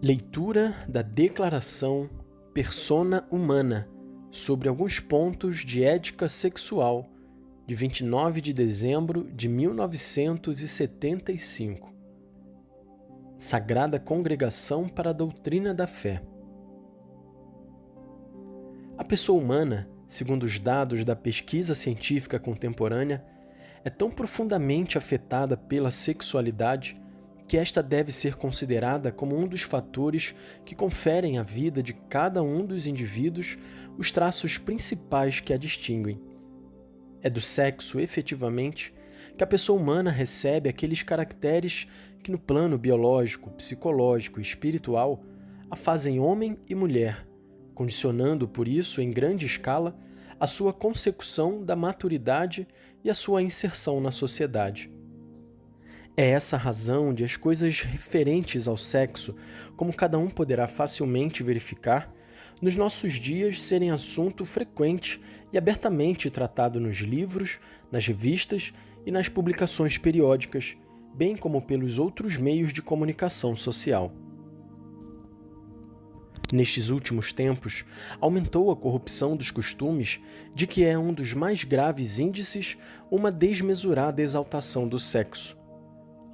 Leitura da Declaração Persona Humana sobre alguns pontos de ética sexual, de 29 de dezembro de 1975. Sagrada Congregação para a Doutrina da Fé. A pessoa humana, segundo os dados da pesquisa científica contemporânea, é tão profundamente afetada pela sexualidade que esta deve ser considerada como um dos fatores que conferem à vida de cada um dos indivíduos os traços principais que a distinguem. É do sexo, efetivamente, que a pessoa humana recebe aqueles caracteres que no plano biológico, psicológico e espiritual a fazem homem e mulher, condicionando por isso, em grande escala, a sua consecução da maturidade e a sua inserção na sociedade. É essa a razão de as coisas referentes ao sexo, como cada um poderá facilmente verificar, nos nossos dias serem assunto frequente e abertamente tratado nos livros, nas revistas e nas publicações periódicas, bem como pelos outros meios de comunicação social. Nestes últimos tempos, aumentou a corrupção dos costumes, de que é um dos mais graves índices uma desmesurada exaltação do sexo.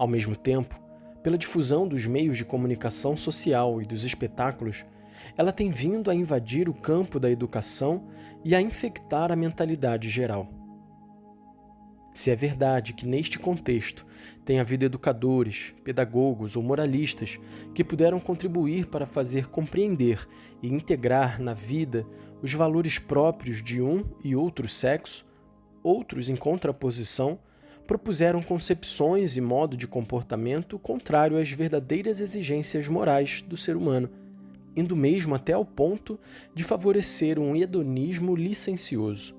Ao mesmo tempo, pela difusão dos meios de comunicação social e dos espetáculos, ela tem vindo a invadir o campo da educação e a infectar a mentalidade geral. Se é verdade que neste contexto tem havido educadores, pedagogos ou moralistas que puderam contribuir para fazer compreender e integrar na vida os valores próprios de um e outro sexo, outros, em contraposição, propuseram concepções e modo de comportamento contrário às verdadeiras exigências morais do ser humano, indo mesmo até ao ponto de favorecer um hedonismo licencioso.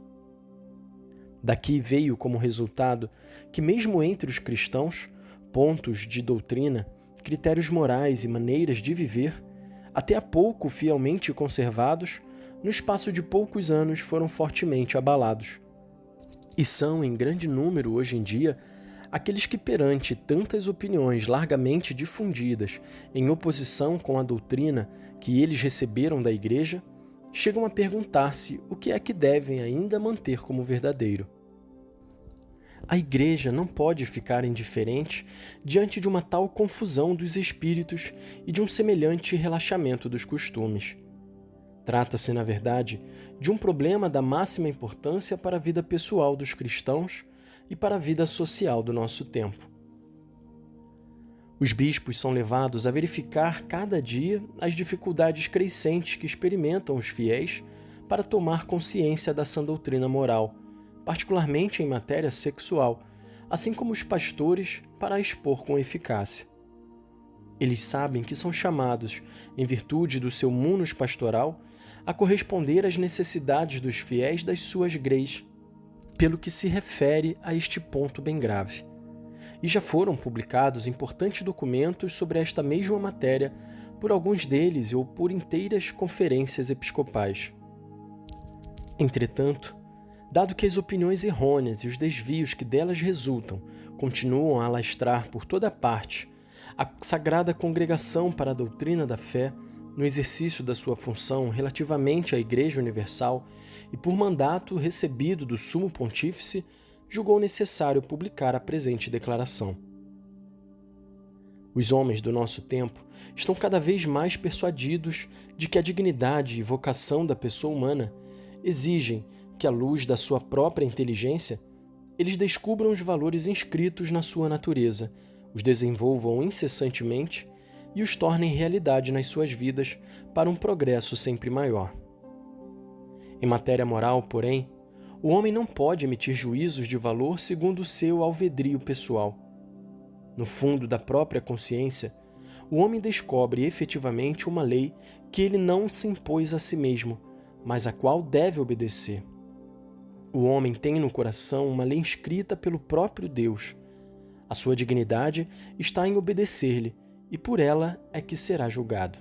Daqui veio como resultado que, mesmo entre os cristãos, pontos de doutrina, critérios morais e maneiras de viver, até há pouco fielmente conservados, no espaço de poucos anos foram fortemente abalados. E são, em grande número hoje em dia, aqueles que, perante tantas opiniões largamente difundidas em oposição com a doutrina que eles receberam da Igreja, chegam a perguntar-se o que é que devem ainda manter como verdadeiro. A Igreja não pode ficar indiferente diante de uma tal confusão dos espíritos e de um semelhante relaxamento dos costumes. Trata-se, na verdade, de um problema da máxima importância para a vida pessoal dos cristãos e para a vida social do nosso tempo. Os bispos são levados a verificar cada dia as dificuldades crescentes que experimentam os fiéis para tomar consciência da sã doutrina moral, particularmente em matéria sexual, assim como os pastores para a expor com eficácia. Eles sabem que são chamados, em virtude do seu munus pastoral, a corresponder às necessidades dos fiéis das suas greis, pelo que se refere a este ponto bem grave. E já foram publicados importantes documentos sobre esta mesma matéria por alguns deles ou por inteiras conferências episcopais. Entretanto, dado que as opiniões errôneas e os desvios que delas resultam continuam a alastrar por toda parte, a Sagrada Congregação para a Doutrina da Fé, no exercício da sua função relativamente à Igreja Universal e por mandato recebido do Sumo Pontífice, julgou necessário publicar a presente declaração. Os homens do nosso tempo estão cada vez mais persuadidos de que a dignidade e vocação da pessoa humana exigem que, à luz da sua própria inteligência, eles descubram os valores inscritos na sua natureza, os desenvolvam incessantemente e os tornem realidade nas suas vidas para um progresso sempre maior. Em matéria moral, porém, o homem não pode emitir juízos de valor segundo o seu alvedrio pessoal. No fundo da própria consciência, o homem descobre efetivamente uma lei que ele não se impôs a si mesmo, mas a qual deve obedecer. O homem tem no coração uma lei escrita pelo próprio Deus. A sua dignidade está em obedecer-lhe, e por ela é que será julgado.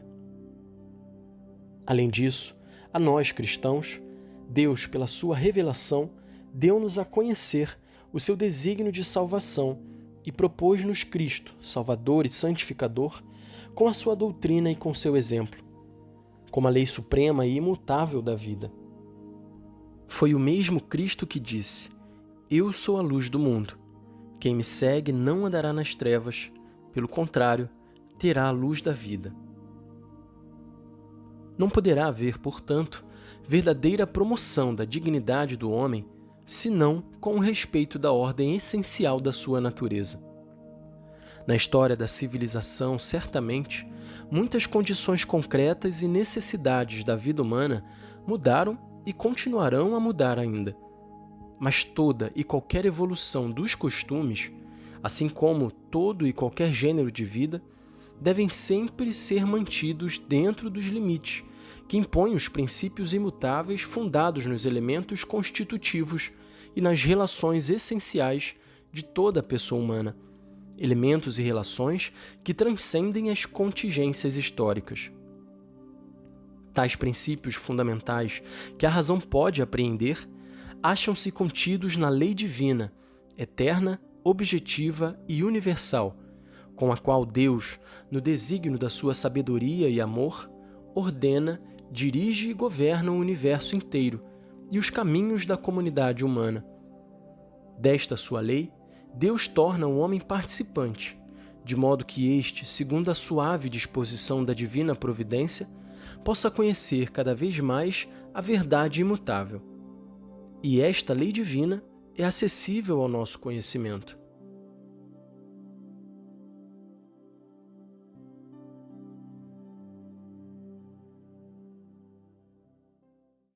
Além disso, a nós cristãos, Deus, pela sua revelação, deu-nos a conhecer o seu desígnio de salvação e propôs-nos Cristo, Salvador e Santificador, com a sua doutrina e com seu exemplo, como a lei suprema e imutável da vida. Foi o mesmo Cristo que disse: Eu sou a luz do mundo. Quem me segue não andará nas trevas, pelo contrário, terá a luz da vida. Não poderá haver, portanto, verdadeira promoção da dignidade do homem, senão com o respeito da ordem essencial da sua natureza. Na história da civilização, certamente, muitas condições concretas e necessidades da vida humana mudaram e continuarão a mudar ainda. Mas toda e qualquer evolução dos costumes, assim como todo e qualquer gênero de vida, devem sempre ser mantidos dentro dos limites que impõem os princípios imutáveis fundados nos elementos constitutivos e nas relações essenciais de toda a pessoa humana, elementos e relações que transcendem as contingências históricas. Tais princípios fundamentais que a razão pode apreender acham-se contidos na lei divina, eterna, objetiva e universal, com a qual Deus, no desígnio da sua sabedoria e amor, ordena, dirige e governa o universo inteiro e os caminhos da comunidade humana. Desta sua lei, Deus torna o homem participante, de modo que este, segundo a suave disposição da divina providência, possa conhecer cada vez mais a verdade imutável. E esta lei divina é acessível ao nosso conhecimento.